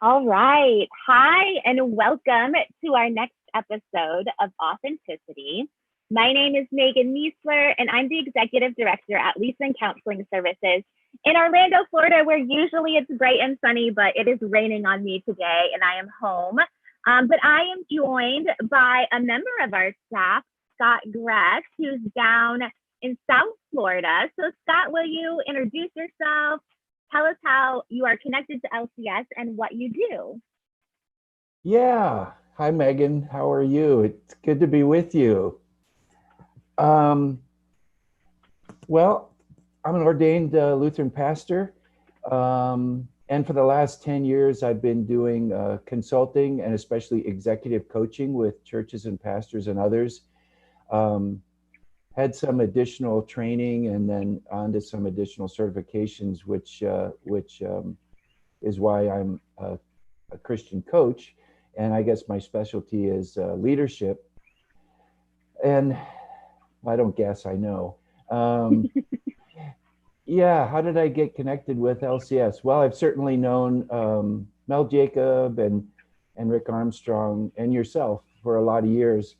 All right. Hi, and welcome to our next episode of Authenticity. My name is Megan Meisler, and I'm the Executive Director at Leeson Counseling Services in Orlando, Florida, where usually it's bright and sunny, but it is raining on me today, and I am home. But I am joined by a member of our staff, Scott Gress, who's down in South Florida. So, Scott, will you introduce yourself? Tell us how you are connected to LCS and what you do. Yeah. Hi, Megan. How are you? It's good to be with you. Um, well, I'm an ordained Lutheran pastor. And for the last 10 years, I've been doing consulting and especially executive coaching with churches and pastors and others. Um, had some additional training and then on to some additional certifications, which is why I'm a Christian coach. And I guess my specialty is leadership. And I don't guess, I know. Um, yeah, how did I get connected with LCS? Well, I've certainly known Mel Jacob and Rick Armstrong and yourself for a lot of years.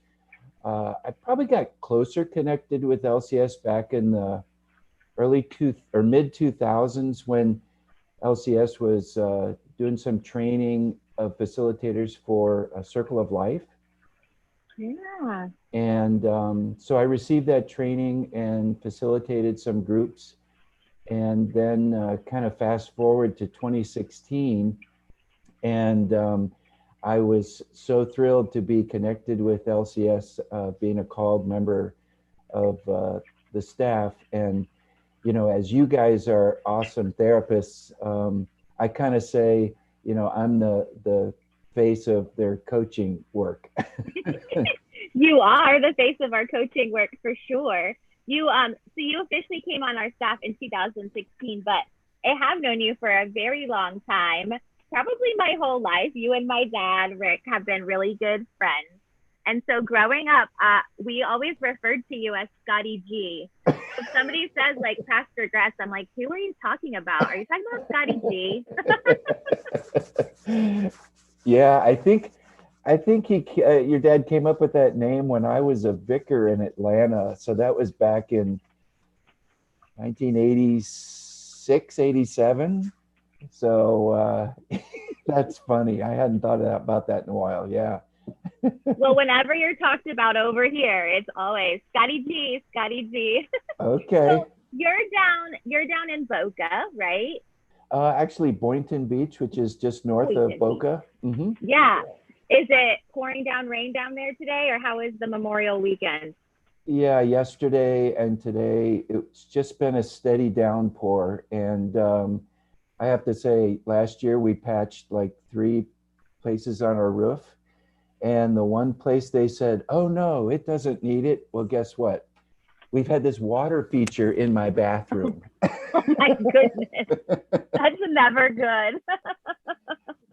I probably got closer connected with LCS back in the mid 2000s when LCS was doing some training of facilitators for a Circle of Life. Yeah. And so I received that training and facilitated some groups. And then kind of fast forward to 2016. And I was so thrilled to be connected with LCS, being a called member of the staff. And, you know, as you guys are awesome therapists, I kind of say, you know, I'm the face of their coaching work. You are the face of our coaching work for sure. So you officially came on our staff in 2016, but I have known you for a very long time, probably my whole life. You and my dad, Rick, have been really good friends. And so growing up, we always referred to you as Scotty G. If somebody says like Pastor Gress, I'm like, who are you talking about? Are you talking about Scotty G? Yeah, I think your dad came up with that name when I was a vicar in Atlanta. So that was back in 1986, 87. So that's funny. I hadn't thought about that in a while. Yeah. Well, whenever you're talked about over here, it's always Scotty G, Scotty G. Okay. So you're down in Boca, right? Actually, Boynton Beach, which is just north of Boynton Beach. Boca. Hmm. Yeah. Is it pouring down rain down there today, or how is the Memorial weekend? Yeah, yesterday and today, it's just been a steady downpour. And I have to say, last year we patched like 3 places on our roof. And the one place they said, oh no, it doesn't need it. Well, guess what? We've had this water feature in my bathroom. Oh my goodness. That's never good.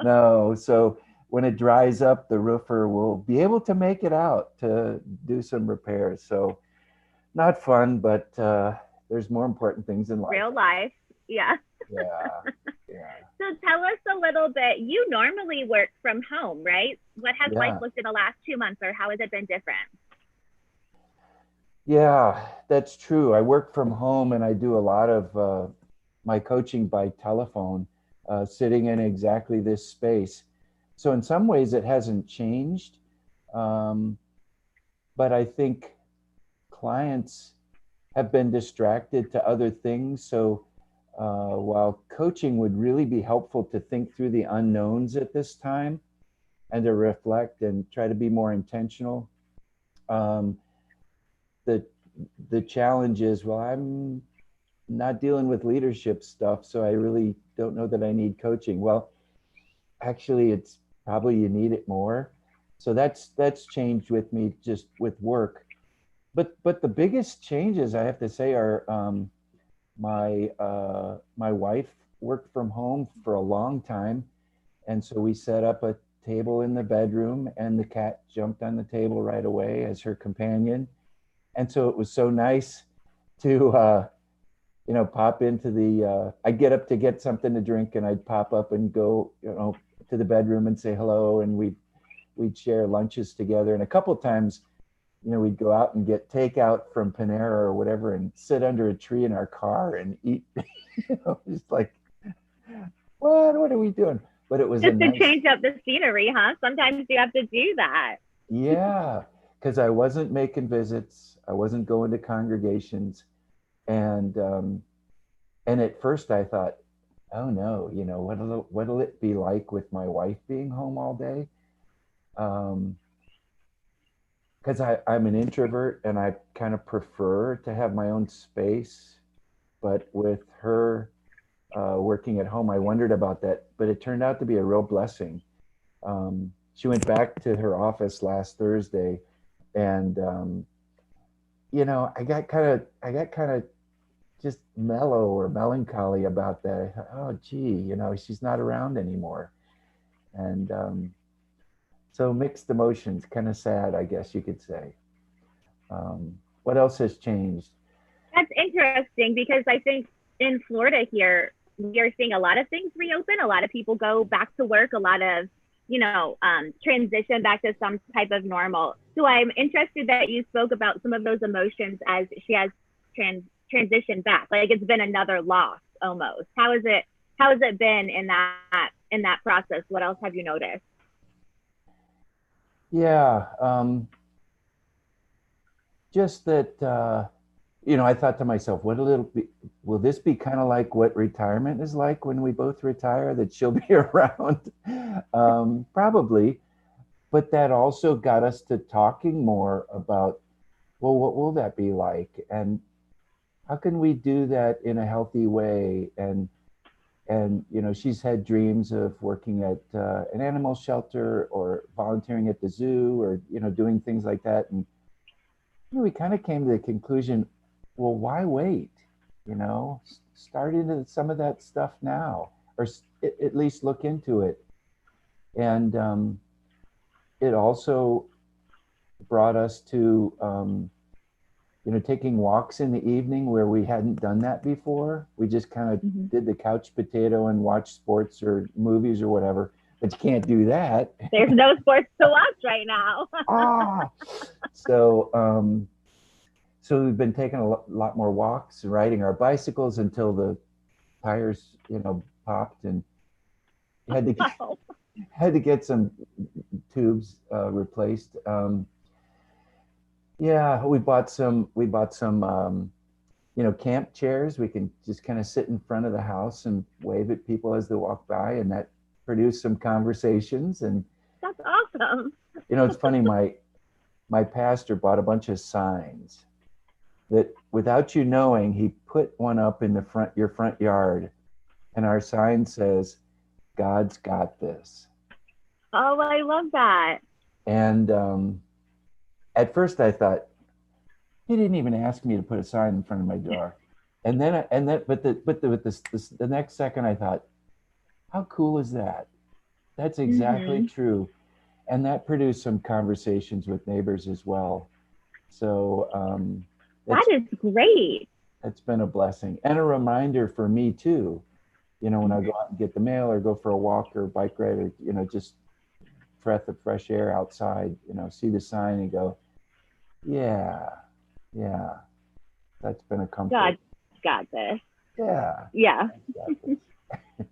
No, so when it dries up, the roofer will be able to make it out to do some repairs. So not fun, but there's more important things in life. Real life. Yeah. Yeah, yeah, So tell us a little bit. You normally work from home, right? What has life yeah, looked in the last 2 months, or how has it been different? yeah. That's true. I work from home and I do a lot of my coaching by telephone, sitting in exactly this space. So in some ways, it hasn't changed, um, but I think clients have been distracted to other things. So while coaching would really be helpful to think through the unknowns at this time and to reflect and try to be more intentional, um, the the challenge is, well, I'm not dealing with leadership stuff, so I really don't know that I need coaching. Well, actually, it's probably you need it more. So that's changed with me just with work. But the biggest changes I have to say are my wife worked from home for a long time, and so we set up a table in the bedroom, and the cat jumped on the table right away as her companion. And so it was so nice to pop into the. I'd get up to get something to drink, and I'd pop up and go, to the bedroom and say hello, and we'd share lunches together. And a couple of times, we'd go out and get takeout from Panera or whatever and sit under a tree in our car and eat. Just like, what are we doing? But it was just to change up the scenery, huh? Sometimes you have to do that. Yeah, because I wasn't making visits. I wasn't going to congregations. And at first I thought, oh no, what'll it be like with my wife being home all day? Because I'm an introvert and I kind of prefer to have my own space. But with her working at home, I wondered about that. But it turned out to be a real blessing. She went back to her office last Thursday, and I got kind of just mellow or melancholy about that. I thought, oh, gee, she's not around anymore, and so mixed emotions, kind of sad, I guess you could say. What else has changed? That's interesting because I think in Florida here, we are seeing a lot of things reopen. A lot of people go back to work, a lot of, transition back to some type of normal. So I'm interested that you spoke about some of those emotions as she has transitioned back. Like it's been another loss almost. How has it been in that process? What else have you noticed? Yeah, just that, I thought to myself, will this be kind of like what retirement is like when we both retire, that she'll be around? Probably. But that also got us to talking more about, well, what will that be like? And how can we do that in a healthy way? And she's had dreams of working at an animal shelter or volunteering at the zoo or, doing things like that. And we kind of came to the conclusion, well, why wait? Start into some of that stuff now, or at least look into it. And it also brought us to, taking walks in the evening where we hadn't done that before. We just kind of did the couch potato and watched sports or movies or whatever, but you can't do that. There's no sports to watch right now. So we've been taking a lot more walks and riding our bicycles until the tires, popped, and had to get some tubes replaced. Yeah, we bought some camp chairs. We can just kind of sit in front of the house and wave at people as they walk by, and that produced some conversations. And that's awesome. It's funny, my pastor bought a bunch of signs that, without you knowing, he put one up in your front yard, and our sign says, "God's got this." Oh, I love that. And at first I thought, he didn't even ask me to put a sign in front of my door. But the next second I thought, how cool is that? That's exactly true. And that produced some conversations with neighbors as well. So that is great. It's been a blessing and a reminder for me too. When I go out and get the mail or go for a walk or bike ride or, just breath of fresh air outside, see the sign and go, yeah, that's been a comfort. God's got this. Yeah.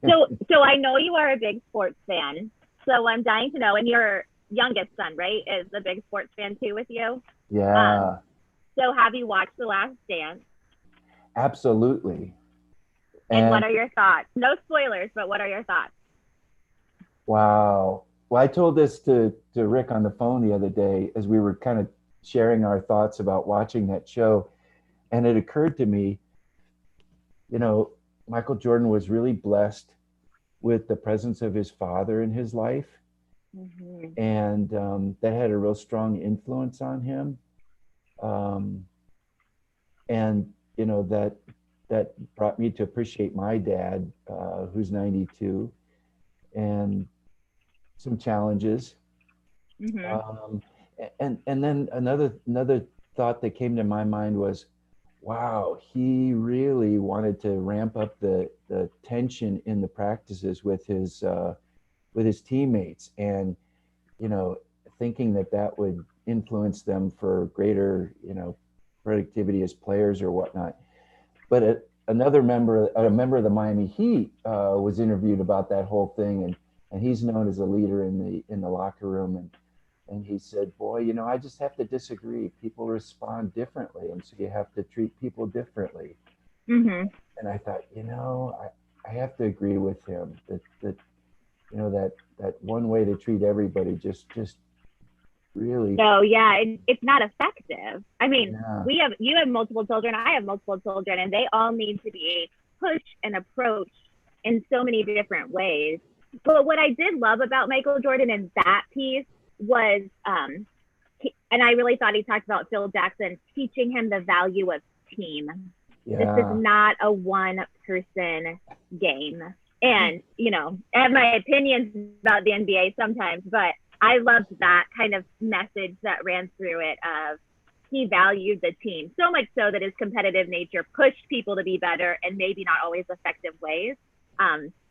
So I know you are a big sports fan. So I'm dying to know, and your youngest son, right, is a big sports fan too with you? Yeah. So have you watched The Last Dance? Absolutely. And what are your thoughts? No spoilers, but what are your thoughts? Wow. Well, I told this to Rick on the phone the other day as we were kind of sharing our thoughts about watching that show. And it occurred to me, Michael Jordan was really blessed with the presence of his father in his life. And that had a real strong influence on him. And, that brought me to appreciate my dad, who's 92, and some challenges. And then another thought that came to my mind was, wow, he really wanted to ramp up the tension in the practices with his with his teammates, and you know, thinking that that would influence them for greater, you know, productivity as players or whatnot. But another member, a member of the Miami Heat, was interviewed about that whole thing, and he's known as a leader in the locker room, and he said, "Boy, you know, I just have to disagree. People respond differently, and so you have to treat people differently." Mm-hmm. And I thought, you know, I have to agree with him that you know that one way to treat everybody just really, So yeah, it's not effective. I mean, yeah, you have multiple children, I have multiple children, and they all need to be pushed and approached in so many different ways. But what I did love about Michael Jordan in that piece was, and I really thought he talked about Phil Jackson teaching him the value of team. This is yeah, not a one person game. And, you know, I have my opinions about the NBA sometimes, but I loved that kind of message that ran through it of he valued the team so much so that his competitive nature pushed people to be better and maybe not always effective ways.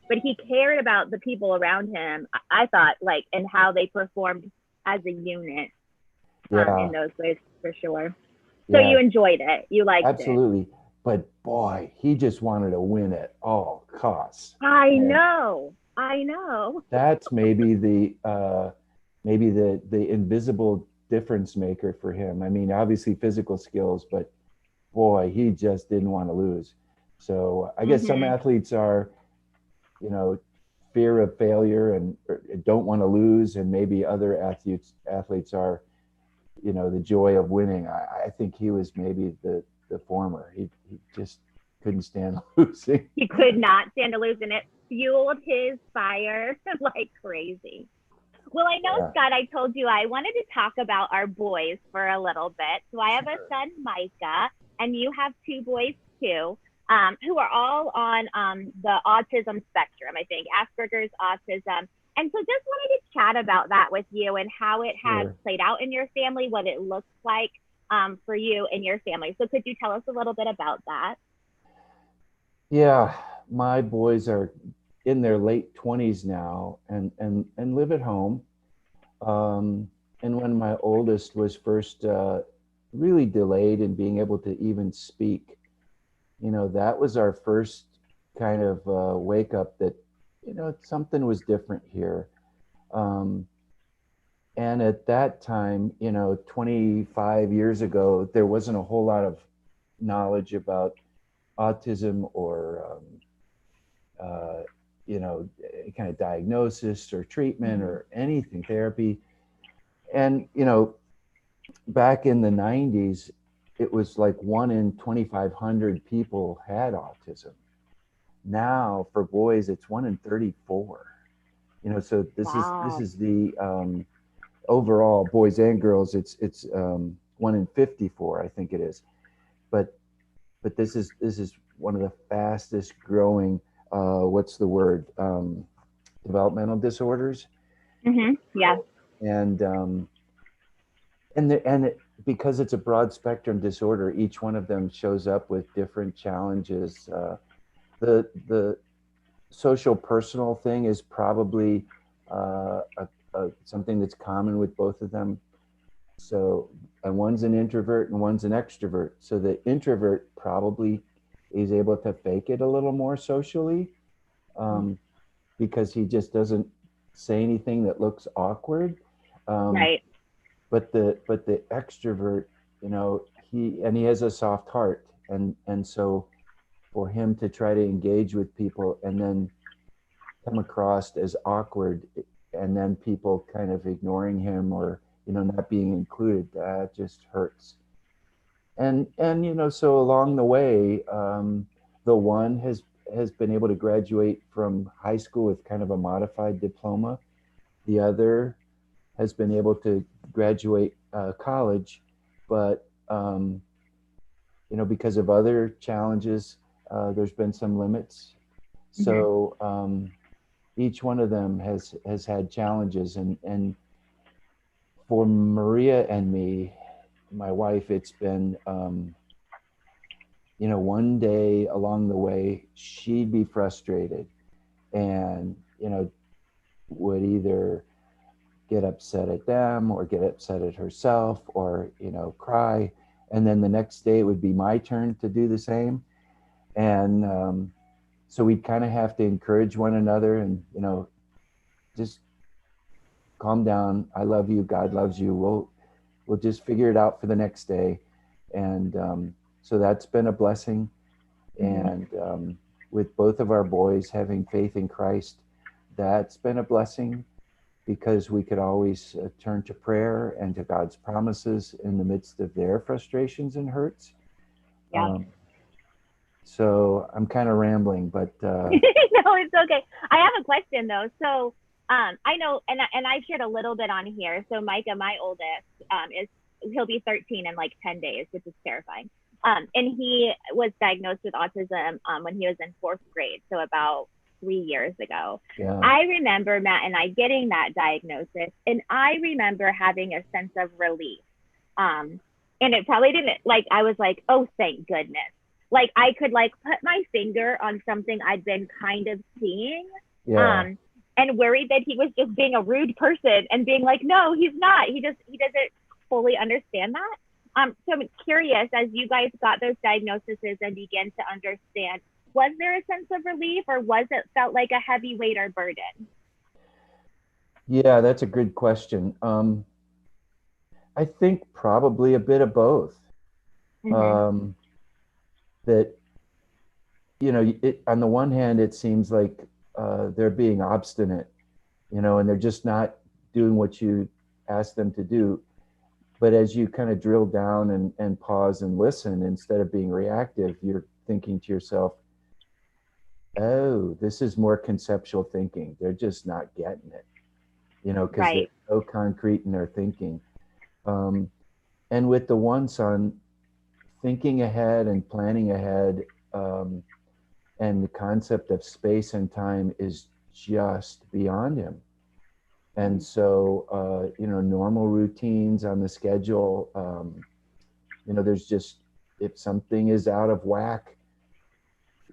But he cared about the people around him, I thought, like, and how they performed as a unit in yeah, those ways for sure. So yeah, you enjoyed it. You liked it. absolutely. But boy, he just wanted to win at all costs. I And know. I know. that's maybe the invisible difference maker for him. I mean, obviously physical skills, but boy, he just didn't want to lose. So I guess some Mm-hmm. athletes are, you know, fear of failure and don't want to lose, and maybe other athletes are, you know, the joy of winning. I think he was maybe the former. He just couldn't stand losing. He could not stand to lose, and it fueled his fire like crazy. Well, I know, Yeah, Scott, I told you I wanted to talk about our boys for a little bit. So I have a sure. son, Micah, and you have two boys too, who are all on the autism spectrum, I think, Asperger's, autism. And so just wanted to chat about that with you and how it has Sure. played out in your family, what it looks like for you and your family. So could you tell us a little bit about that? Yeah, my boys are in their late 20s now, and live at home. And when my oldest was first really delayed in being able to even speak, you know, that was our first kind of wake up that, you know, something was different here. Um, and at that time, you know, 25 years ago, there wasn't a whole lot of knowledge about autism or uh, you know, kind of diagnosis or treatment Mm-hmm. or anything, therapy. And, you know, back in the 90s, it was like 1 in 2,500 people had autism. Now for boys, it's 1 in 34. You know, so this Wow. is the overall boys and girls. It's 1 in 54, I think it is. But this is one of the fastest growing. What's the word? Developmental disorders, Mm-hmm. Yeah. and because it's a broad spectrum disorder, each one of them shows up with different challenges. The social personal thing is probably something that's common with both of them. So, and one's an introvert and one's an extrovert. So the introvert probably is able to fake it a little more socially, um, because he just doesn't say anything that looks awkward. Um, Right. but the extrovert, you know, he has a soft heart, and so for him to try to engage with people and then come across as awkward, and then people kind of ignoring him or, you know, not being included, that just hurts. And you know, so along the way, the one has been able to graduate from high school with kind of a modified diploma. The other has been able to graduate college, but you know, because of other challenges, there's been some limits. Mm-hmm. So each one of them has had challenges, and for Maria and me, my wife, it's been you know, one day along the way she'd be frustrated, and you know, would either get upset at them or get upset at herself or, cry. And then the next day it would be my turn to do the same. And so we'd kind of have to encourage one another and, just calm down. I love you. God loves you. We'll just figure it out for the next day. And so that's been a blessing. And with both of our boys having faith in Christ, that's been a blessing because we could always turn to prayer and to God's promises in the midst of their frustrations and hurts. Yeah. So I'm kind of rambling, but no, it's okay. I have a question though. So I know, and I shared a little bit on here. So Micah, my oldest, he'll be 13 in like 10 days, which is terrifying. And he was diagnosed with autism when he was in 4th grade, so about 3 years ago. yeah. I remember Matt and I getting that diagnosis, and I remember having a sense of relief. And it probably didn't, like, I was like, oh, thank goodness. Like, I could, like, put my finger on something I'd been kind of seeing. Yeah. And worried that he was just being a rude person and being like, no, he's not. He doesn't fully understand that. So I'm curious, as you guys got those diagnoses and began to understand, was there a sense of relief, or was it felt like a heavy weight or burden? Yeah, that's a good question. I think probably a bit of both. That, on the one hand, it seems like they're being obstinate, and they're just not doing what you ask them to do. But as you kind of drill down and pause and listen, instead of being reactive, you're thinking to yourself, oh, this is more conceptual thinking. They're just not getting it, because they're so concrete in their thinking. And with the one son, thinking ahead and planning ahead, and the concept of space and time is just beyond him. And so, normal routines on the schedule, there's just, if something is out of whack,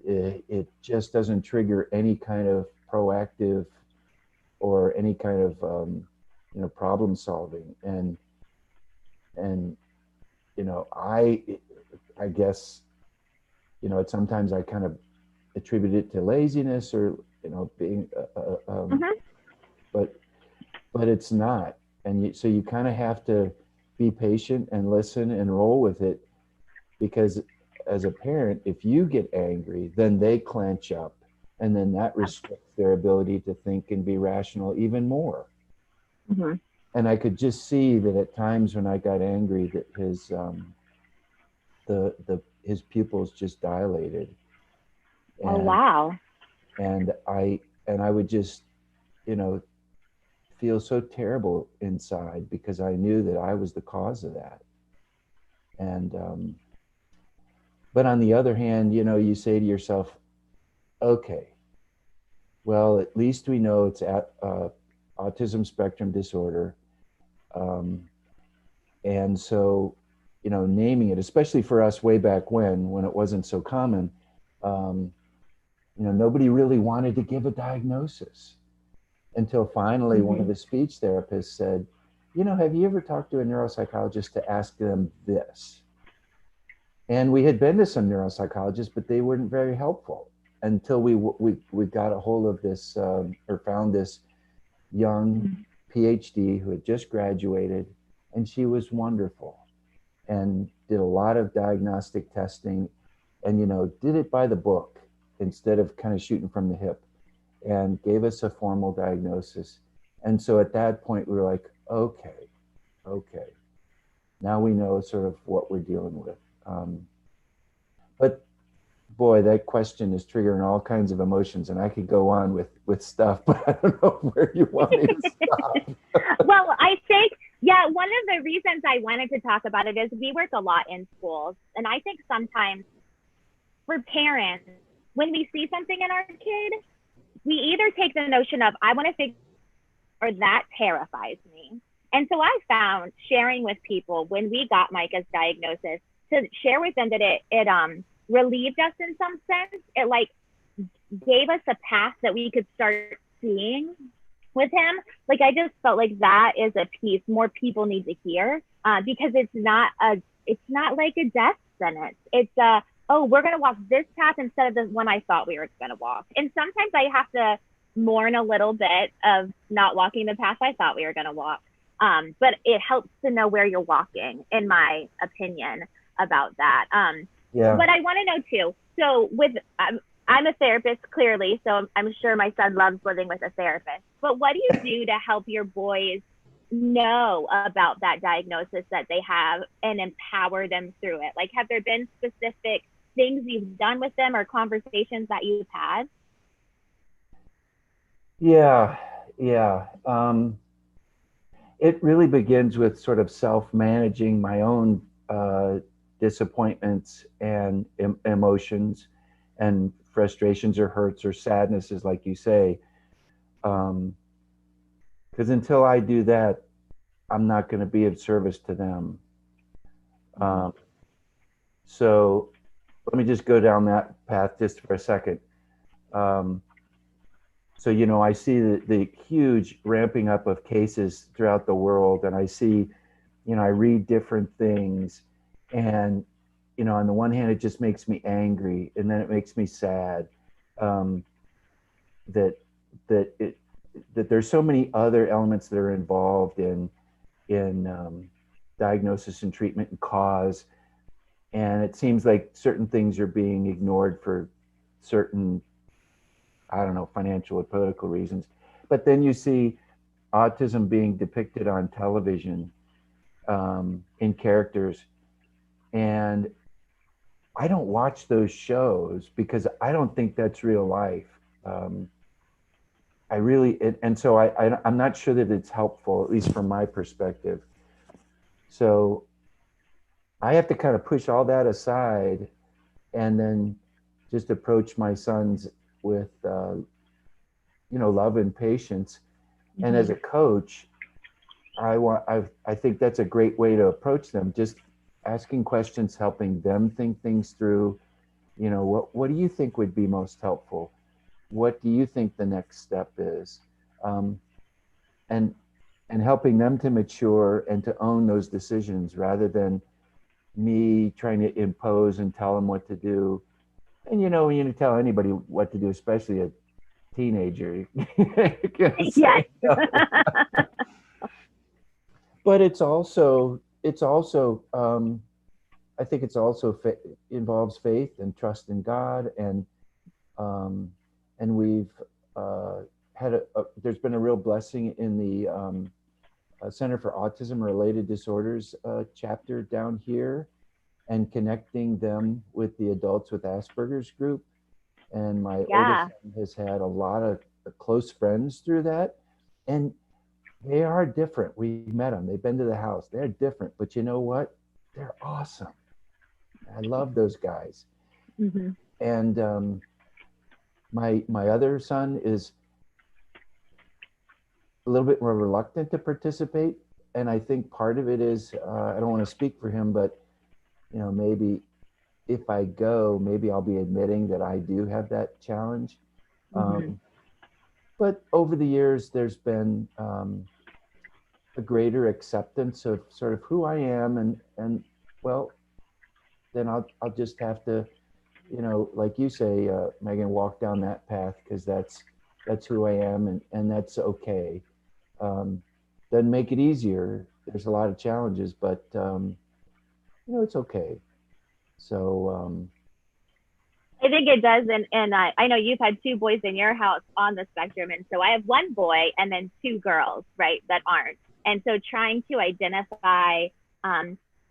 it just doesn't trigger any kind of proactive or any kind of, problem solving. And I guess, sometimes I kind of attribute it to laziness or, being, but it's not. And so you kind of have to be patient and listen and roll with it, because as a parent, if you get angry, then they clench up, and then that restricts their ability to think and be rational even more. And I could just see that at times when I got angry, that his pupils just dilated. And, oh wow! And I would just, feel so terrible inside, because I knew that I was the cause of that. And but on the other hand, you say to yourself, okay, well, at least we know it's autism spectrum disorder. And so, naming it, especially for us way back when it wasn't so common, nobody really wanted to give a diagnosis until finally one of the speech therapists said, have you ever talked to a neuropsychologist to ask them this? And we had been to some neuropsychologists, but they weren't very helpful until we got a hold of this, or found this young PhD who had just graduated, and she was wonderful and did a lot of diagnostic testing and, did it by the book instead of kind of shooting from the hip, and gave us a formal diagnosis. And so at that point, we were like, okay, now we know sort of what we're dealing with. But boy, that question is triggering all kinds of emotions, and I could go on with stuff, but I don't know where you want me to stop. Well, I think, yeah, one of the reasons I wanted to talk about it is we work a lot in schools. And I think sometimes for parents, when we see something in our kid, we either take the notion of, I want to figure, or that terrifies me. And so I found sharing with people when we got Micah's diagnosis, to share with them that it relieved us in some sense. It like gave us a path that we could start seeing with him. Like, I just felt like that is a piece more people need to hear, because it's not like a death sentence. It's oh, we're gonna walk this path instead of the one I thought we were gonna walk. And sometimes I have to mourn a little bit of not walking the path I thought we were gonna walk. But it helps to know where you're walking, in my opinion, about that. Yeah. But I want to know too. So I'm a therapist, clearly, so I'm sure my son loves living with a therapist. But what do you do to help your boys know about that diagnosis that they have and empower them through it? Like, have there been specific things you've done with them or conversations that you've had? Yeah. Yeah. It really begins with sort of self-managing my own disappointments and emotions and frustrations or hurts or sadnesses, like you say. Because until I do that, I'm not going to be of service to them. So let me just go down that path just for a second. So, I see the huge ramping up of cases throughout the world, and I see, I read different things, and, on the one hand, it just makes me angry, and then it makes me sad, that that it that there's so many other elements that are involved in diagnosis and treatment and cause, and it seems like certain things are being ignored for certain, I don't know, financial or political reasons. But then you see autism being depicted on television, in characters. And I don't watch those shows because I don't think that's real life. I really, and so I'm not sure that it's helpful, at least from my perspective. So I have to kind of push all that aside and then just approach my sons with, love and patience. And as a coach, I think that's a great way to approach them. Just asking questions, helping them think things through. What do you think would be most helpful? What do you think the next step is? And and helping them to mature and to own those decisions rather than me trying to impose and tell them what to do. And when you tell anybody what to do, especially a teenager, Yes. but I think it's also involves faith and trust in God, and we've had there's been a real blessing in the Center for Autism Related Disorders chapter down here, and connecting them with the adults with Asperger's group. And my oldest son has had a lot of close friends through that, and they are different. We met them. They've been to the house. They're different, but you know what? They're awesome. I love those guys. Mm-hmm. And my other son is a little bit more reluctant to participate, and I think part of it is I don't want to speak for him, but maybe if I go, maybe I'll be admitting that I do have that challenge. But over the years, there's been a greater acceptance of sort of who I am, and well, then I'll just have to, like you say, Megan, walk down that path, because that's who I am, and that's okay. Doesn't make it easier. There's a lot of challenges, but it's okay. So I think it does, and I know you've had two boys in your house on the spectrum, and so I have one boy and then two girls, right, that aren't. And so trying to identify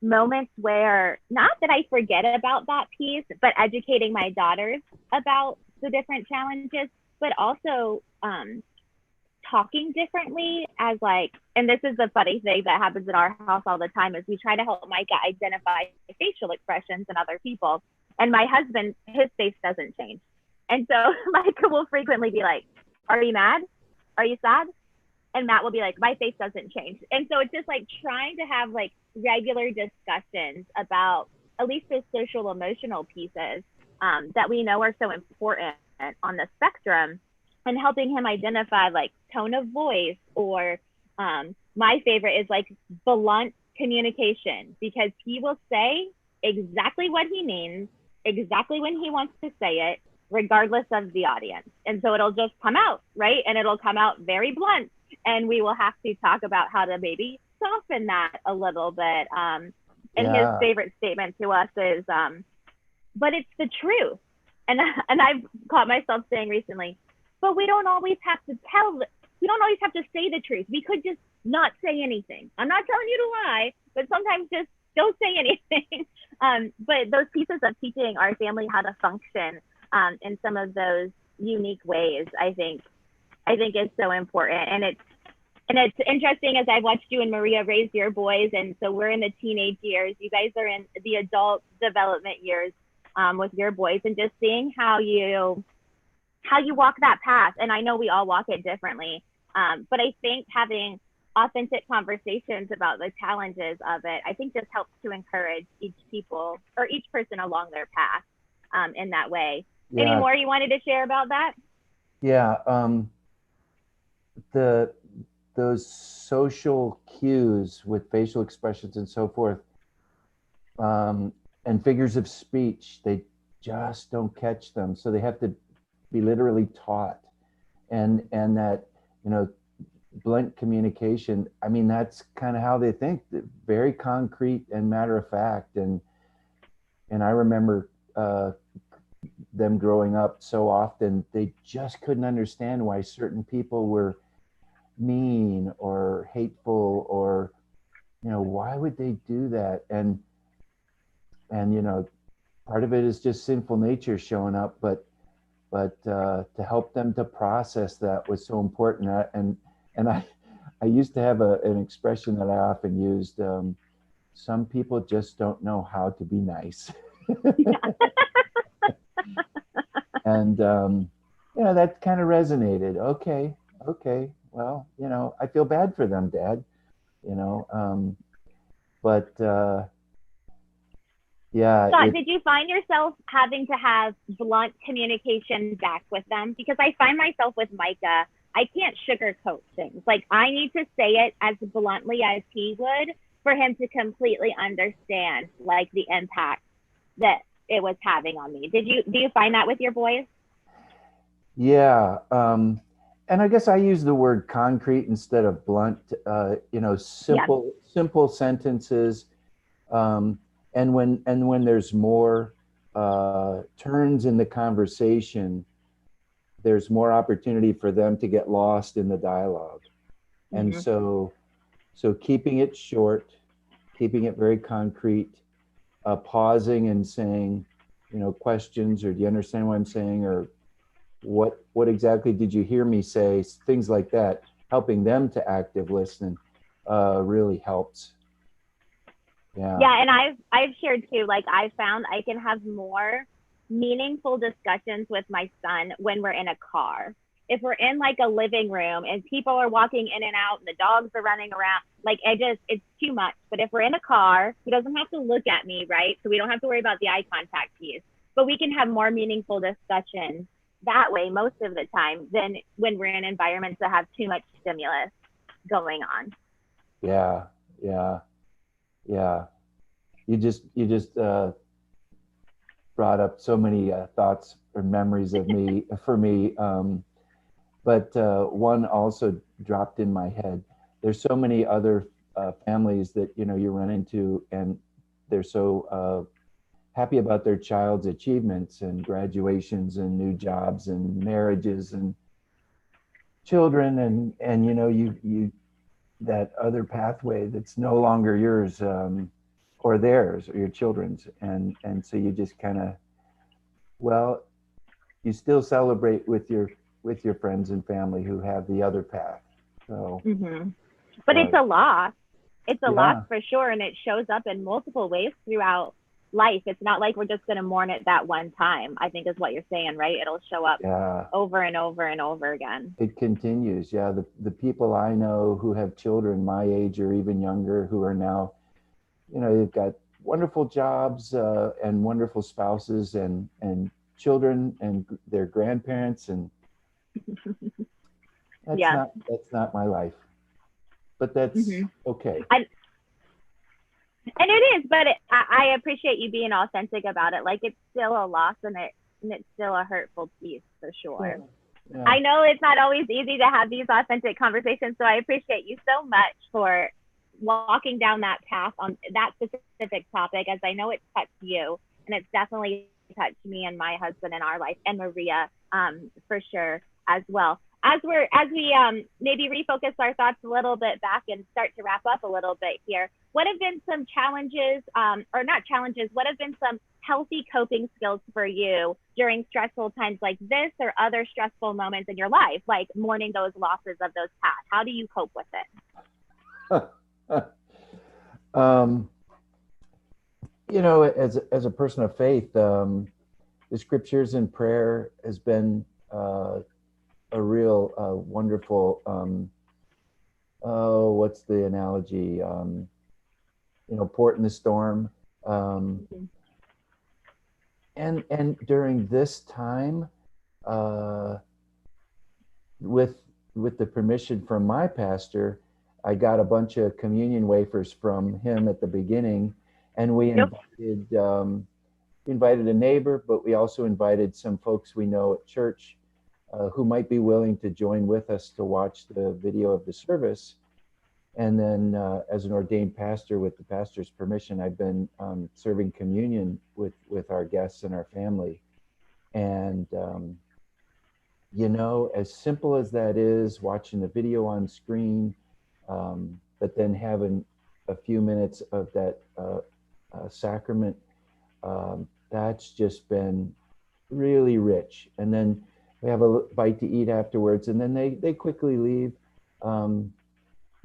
moments where, not that I forget about that piece, but educating my daughters about the different challenges, but also talking differently, as like, and this is the funny thing that happens in our house all the time, is we try to help Micah identify facial expressions in other people. And my husband, his face doesn't change. And so Micah will frequently be like, "Are you mad? Are you sad?" And Matt will be like, "My face doesn't change." And so it's just like trying to have like regular discussions about at least those social emotional pieces that we know are so important on the spectrum. and helping him identify like tone of voice, or my favorite is like blunt communication, because he will say exactly what he means, exactly when he wants to say it, regardless of the audience. And so it'll just come out, right? And it'll come out very blunt. And we will have to talk about how to maybe soften that a little bit. And his Yeah. favorite statement to us is, but it's the truth. And I've caught myself saying recently, but we don't always have to we don't always have to say the truth. We could just not say anything. I'm not telling you to lie, but sometimes just don't say anything. But those pieces of teaching our family how to function in some of those unique ways, I think is so important. And it's interesting, as I've watched you and Maria raise your boys, and so we're in the teenage years. You guys are in the adult development years with your boys, and just seeing how you walk that path. And I know we all walk it differently, but I think having authentic conversations about the challenges of it, I think just helps to encourage each person along their path in that way. Any Yeah. more you wanted to share about that? Yeah. The those social cues with facial expressions and so forth, and figures of speech, they just don't catch them. So they have to be literally taught. And that, you know, blunt communication, I mean, that's kind of how they think, very concrete and matter of fact. And I remember them growing up so often, they just couldn't understand why certain people were mean or hateful, or, you know, why would they do that? And you know, part of it is just sinful nature showing up, but to help them to process that was so important. And I used to have an expression that I often used. Some people just don't know how to be nice. And you know, that kind of resonated. Okay, okay, well, you know, I feel bad for them, Dad. You know, but yeah, Scott, did you find yourself having to have blunt communication back with them? Because I find myself with Micah, I can't sugarcoat things. Like, I need to say it as bluntly as he would for him to completely understand like the impact that it was having on me. Do you find that with your boys? yeah. And I guess I use the word concrete instead of blunt. You know, Yeah. simple sentences. Um, and when there's more turns in the conversation, there's more opportunity for them to get lost in the dialogue. And Mm-hmm. so keeping it short, keeping it very concrete, pausing and saying, you know, questions, or do you understand what I'm saying, or what exactly did you hear me say? Things like that, helping them to active listening really helps. Yeah. Yeah, and I've shared too, like I found I can have more meaningful discussions with my son when we're in a car. If we're in like a living room and people are walking in and out and the dogs are running around, like it's too much. But if we're in a car, he doesn't have to look at me, right? So we don't have to worry about the eye contact piece. But we can have more meaningful discussions that way most of the time than when we're in environments that have too much stimulus going on. Yeah. Yeah. Yeah. You just brought up so many thoughts or memories of me for me. But one also dropped in my head. There's so many other families that, you know, you run into, and they're so happy about their child's achievements and graduations and new jobs and marriages and children, and you know, you that other pathway that's no longer yours, or theirs, or your children's, and so you just kind of, well, you still celebrate with your friends and family who have the other path. So, Mm-hmm. But it's but a loss. It's a loss yeah, for sure, and it shows up in multiple ways throughout life. It's not like we're just going to mourn it that one time, I think is what you're saying, right? It'll show up yeah, over and over and over again. it continues. Yeah, the people I know who have children my age or even younger, who are now, you know, they've got wonderful jobs, and wonderful spouses, and children, and their grandparents, and Yeah. That's not my life, but that's Hmm. okay. And it is, but I appreciate you being authentic about it. Like, it's still a loss, and it's still a hurtful piece for Yeah, sure. yeah. I know it's not always easy to have these authentic conversations, so I appreciate you so much for walking down that path on that specific topic, as I know it's touched you, and it's definitely touched me and my husband in our life, and Maria, for sure as well. As we maybe refocus our thoughts a little bit back and start to wrap up a little bit here, what have been some challenges, or not challenges, what have been some healthy coping skills for you during stressful times like this or other stressful moments in your life, like mourning those losses of those past? How do you cope with it? um, as a person of faith, the scriptures and prayer has been a real wonderful. Oh, what's the analogy? Port in the storm. Um, Mm-hmm. and during this time, uh, with the permission from my pastor, I got a bunch of communion wafers from him at the beginning, and we Yep. invited a neighbor, but we also invited some folks we know at church who might be willing to join with us to watch the video of the service. And then, as an ordained pastor, with the pastor's permission, I've been serving communion with our guests and our family. And as simple as that is, watching the video on screen, but then having a few minutes of that sacrament, that's just been really rich. And then we have a bite to eat afterwards, and then they quickly leave.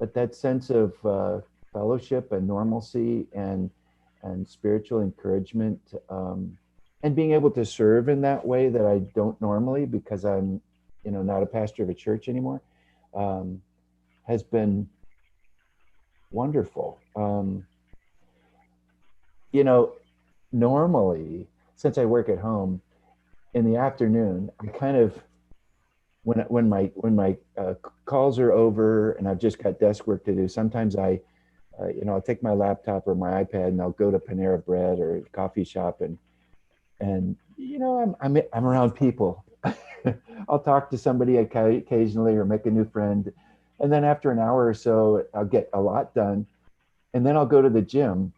But that sense of fellowship and normalcy and spiritual encouragement, and being able to serve in that way that I don't normally, because I'm not a pastor of a church anymore, um, has been wonderful. Normally, since I work at home in the afternoon, I kind of, when my calls are over and I've just got desk work to do, sometimes I'll take my laptop or my iPad and I'll go to Panera Bread or a coffee shop, and I'm around people. I'll talk to somebody occasionally or make a new friend, and then after an hour or so, I'll get a lot done, and then I'll go to the gym,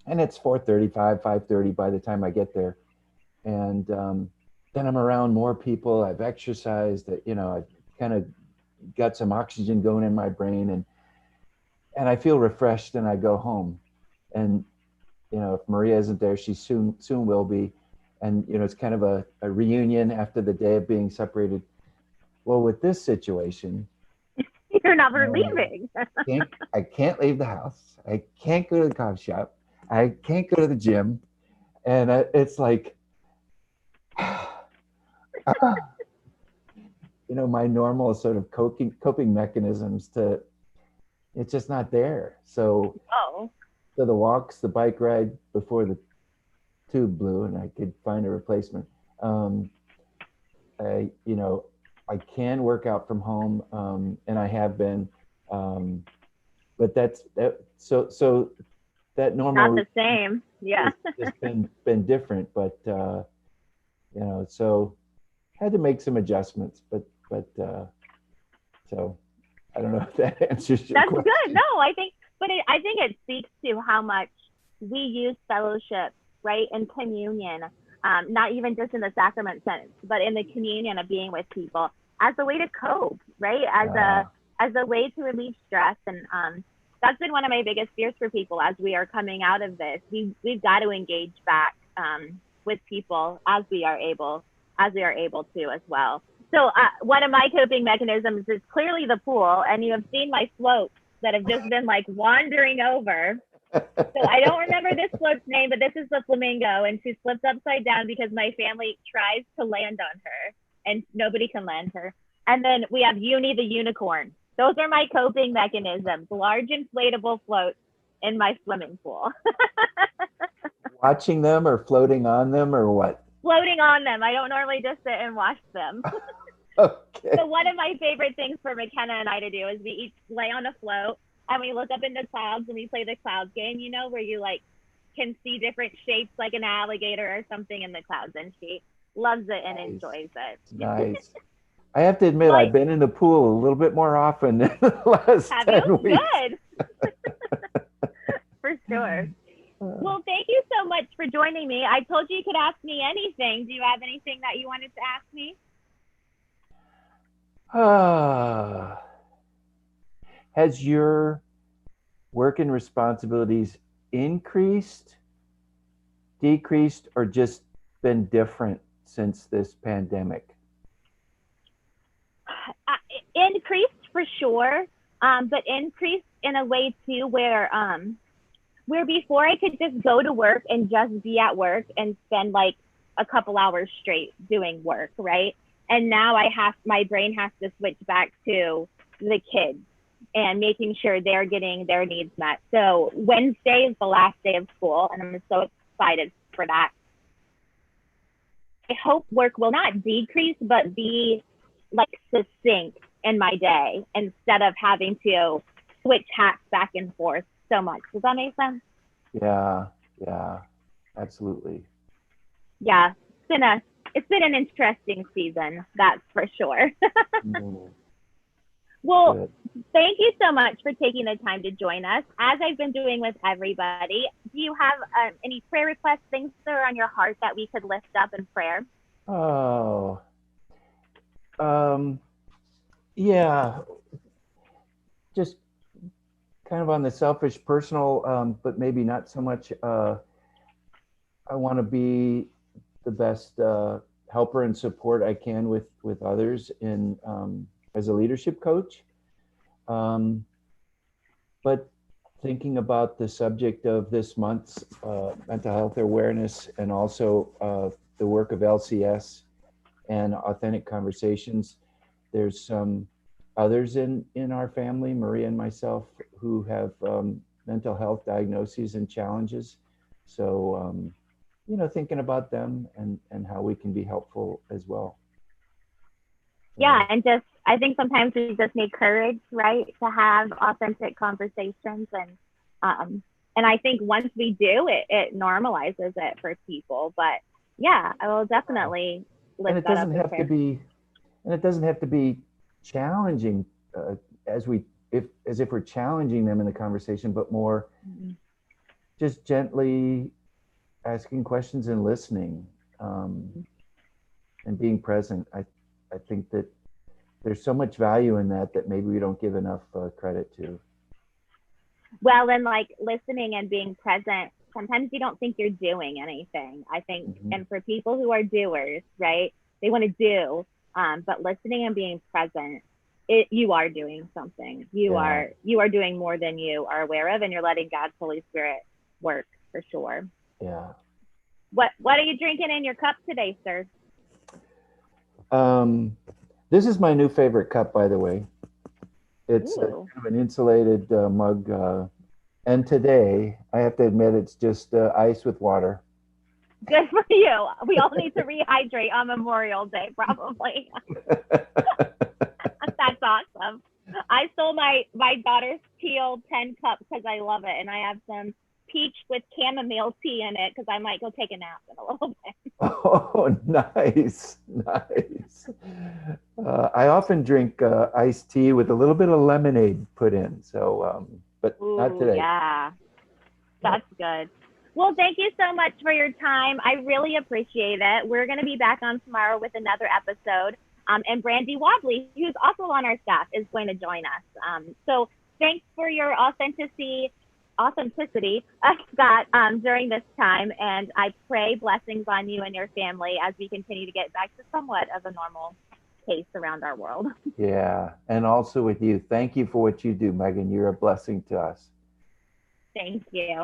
and it's 4:35, 5:30 by the time I get there, and then I'm around more people. I've exercised. I've kind of got some oxygen going in my brain, and I feel refreshed, and I go home, and if Maria isn't there, she soon will be. And it's kind of a reunion after the day of being separated. Well, with this situation, You're never uh, leaving. I can't leave the house. I can't go to the coffee shop. I can't go to the gym. And it's like, my normal sort of coping mechanisms it's just not there. Oh, So the walks, the bike ride before the tube blew and I could find a replacement. Um, I, you know, I can work out from home, and I have been, um, but so that not normal the same. Yeah. has just been different. But so had to make some adjustments. But so I don't know if that answers your That's good. question. No, I think it speaks to how much we use fellowship, right, and communion, not even just in the sacrament sense, but in the communion of being with people as a way to cope, right, Uh, as a way to relieve stress. And that's been one of my biggest fears for people as we are coming out of this. We've got to engage back with people as we are able to as well. So one of my coping mechanisms is clearly the pool, and you have seen my floats that have just been like wandering over. So I don't remember this float's name, but this is the flamingo, and she slipped upside down because my family tries to land on her, and nobody can land her. And then we have Uni the unicorn. Those are my coping mechanisms: large inflatable floats in my swimming pool. Watching them or floating on them or what? Floating on them. I don't normally just sit and watch them. Okay. So one of my favorite things for McKenna and I to do is we each lay on a float and we look up into clouds and we play the clouds game, you know, where you like can see different shapes like an alligator or something in the clouds, and she loves it and Nice. enjoys it. Nice. I have to admit, Well, I've been in the pool a little bit more often than the last have you? 10 weeks. Good. For sure. Well, thank you so much for joining me. I told you could ask me anything. Do you have anything that you wanted to ask me? Has your work and responsibilities increased, decreased, or just been different since this pandemic? Increased for sure, but increased in a way too where before I could just go to work and just be at work and spend like a couple hours straight doing work, right? And now my brain has to switch back to the kids and making sure they're getting their needs met. So Wednesday is the last day of school, and I'm so excited for that. I hope work will not decrease, but be like succinct in my day instead of having to switch hats back and forth so much. Does that make sense? Yeah, absolutely. Yeah, it's been an interesting season, that's for sure. Mm, Well, good. thank you so much for taking the time to join us. As I've been doing with everybody, do you have any prayer requests, things that are on your heart that we could lift up in prayer? Oh, um, yeah, just kind of on the selfish, personal, but maybe not so much. I want to be the best helper and support I can with others in as a leadership coach. Um, but thinking about the subject of this month's mental health awareness and also the work of LCS and authentic conversations, there's some others in our family, Maria and myself, who have mental health diagnoses and challenges. So, thinking about them and how we can be helpful as well. Yeah, and just I think sometimes we just need courage, right, to have authentic conversations, and I think once we do it normalizes it for people. But yeah, I will definitely And lift it that up doesn't in have to prayer. be, and it doesn't have to be challenging as we as if we're challenging them in the conversation, but more just gently asking questions and listening, and being present. I think that there's so much value in that maybe we don't give enough credit to. Well, and like listening and being present, sometimes you don't think you're doing anything. I think, Mm-hmm. and for people who are doers, right, they want to do, but listening and being present, you are doing something. You Yeah. are doing more than you are aware of, and you're letting God's Holy Spirit work for sure. Yeah. What are you drinking in your cup today, sir? This is my new favorite cup, by the way. It's Ooh, kind of an insulated mug. And today, I have to admit, it's just ice with water. good for you. We all need to rehydrate on Memorial Day, probably. That's awesome. I stole my daughter's teal 10 cup because I love it, and I have some peach with chamomile tea in it because I might go take a nap in a little bit. Oh, nice, nice. I often drink iced tea with a little bit of lemonade put in. So, but not Ooh, today. yeah, Yep. that's good. Well, thank you so much for your time. I really appreciate it. We're going to be back on tomorrow with another episode. And Brandy Wobley, who's also on our staff, is going to join us. So thanks for your authenticity, Scott, during this time. And I pray blessings on you and your family as we continue to get back to somewhat of a normal pace around our world. Yeah. And also with you. Thank you for what you do, Megan. You're a blessing to us. Thank you.